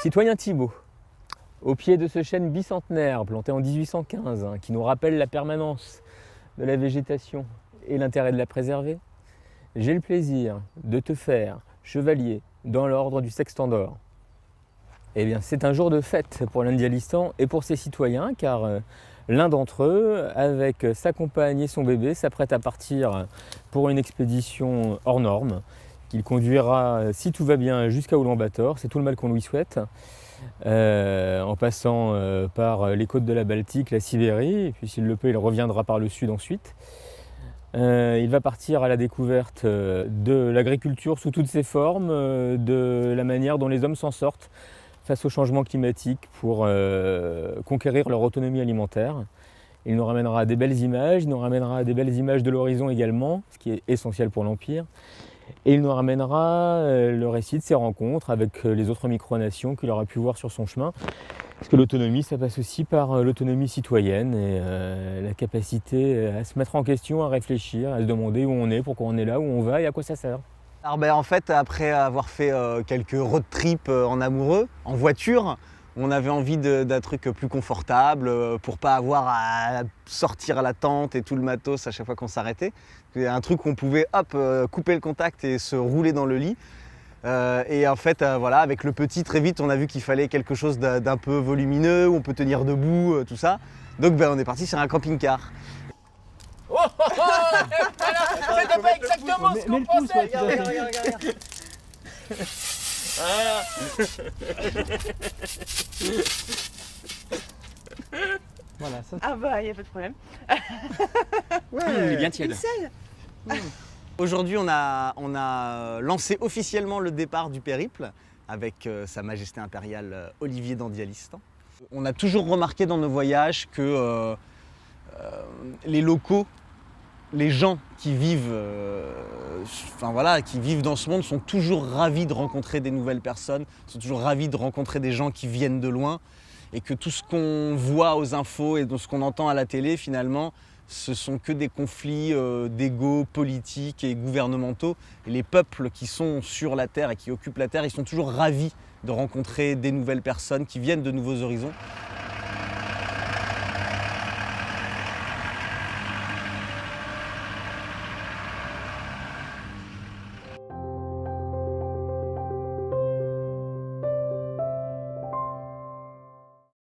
Citoyen Thibault, au pied de ce chêne bicentenaire planté en 1815, qui nous rappelle la permanence de la végétation et l'intérêt de la préserver, j'ai le plaisir de te faire chevalier dans l'ordre du Sextant d'Or. Eh bien, c'est un jour de fête pour l'Indialistan et pour ses citoyens, car l'un d'entre eux, avec sa compagne et son bébé, s'apprête à partir pour une expédition hors norme, qu'il conduira, si tout va bien, jusqu'à Oulan-Bator. C'est tout le mal qu'on lui souhaite, en passant par les côtes de la Baltique, la Sibérie, et puis s'il le peut, il reviendra par le sud ensuite. Il va partir à la découverte de l'agriculture sous toutes ses formes, de la manière dont les hommes s'en sortent face au changement climatique pour conquérir leur autonomie alimentaire. Il nous ramènera des belles images, il nous ramènera des belles images de l'horizon également, ce qui est essentiel pour l'Empire. Et il nous ramènera le récit de ses rencontres avec les autres micronations qu'il aura pu voir sur son chemin. Parce que l'autonomie, ça passe aussi par l'autonomie citoyenne et la capacité à se mettre en question, à réfléchir, à se demander où on est, pourquoi on est là, où on va et à quoi ça sert. Alors en fait, après avoir fait quelques road trips en amoureux, en voiture, on avait envie d'un truc plus confortable pour pas avoir à sortir à la tente et tout le matos à chaque fois qu'on s'arrêtait. Un truc où on pouvait couper le contact et se rouler dans le lit. Et en fait, voilà, avec le petit, très vite, on a vu qu'il fallait quelque chose d'un peu volumineux, où on peut tenir debout, tout ça. Donc on est parti sur un camping-car. Oh, oh, oh, voilà, c'était pas exactement ce qu'on pensait. Regarde. Voilà, ça. Ah bah, il n'y a pas de problème. Ouais, il est bien tiède. Aujourd'hui, on a lancé officiellement le départ du périple avec Sa Majesté impériale Olivier d'Andialistan. On a toujours remarqué dans nos voyages que les locaux, les gens qui vivent, qui vivent dans ce monde sont toujours ravis de rencontrer des nouvelles personnes, sont toujours ravis de rencontrer des gens qui viennent de loin et que tout ce qu'on voit aux infos et ce qu'on entend à la télé finalement, ce sont que des conflits d'ego politiques et gouvernementaux. Et les peuples qui sont sur la Terre et qui occupent la Terre, ils sont toujours ravis de rencontrer des nouvelles personnes qui viennent de nouveaux horizons.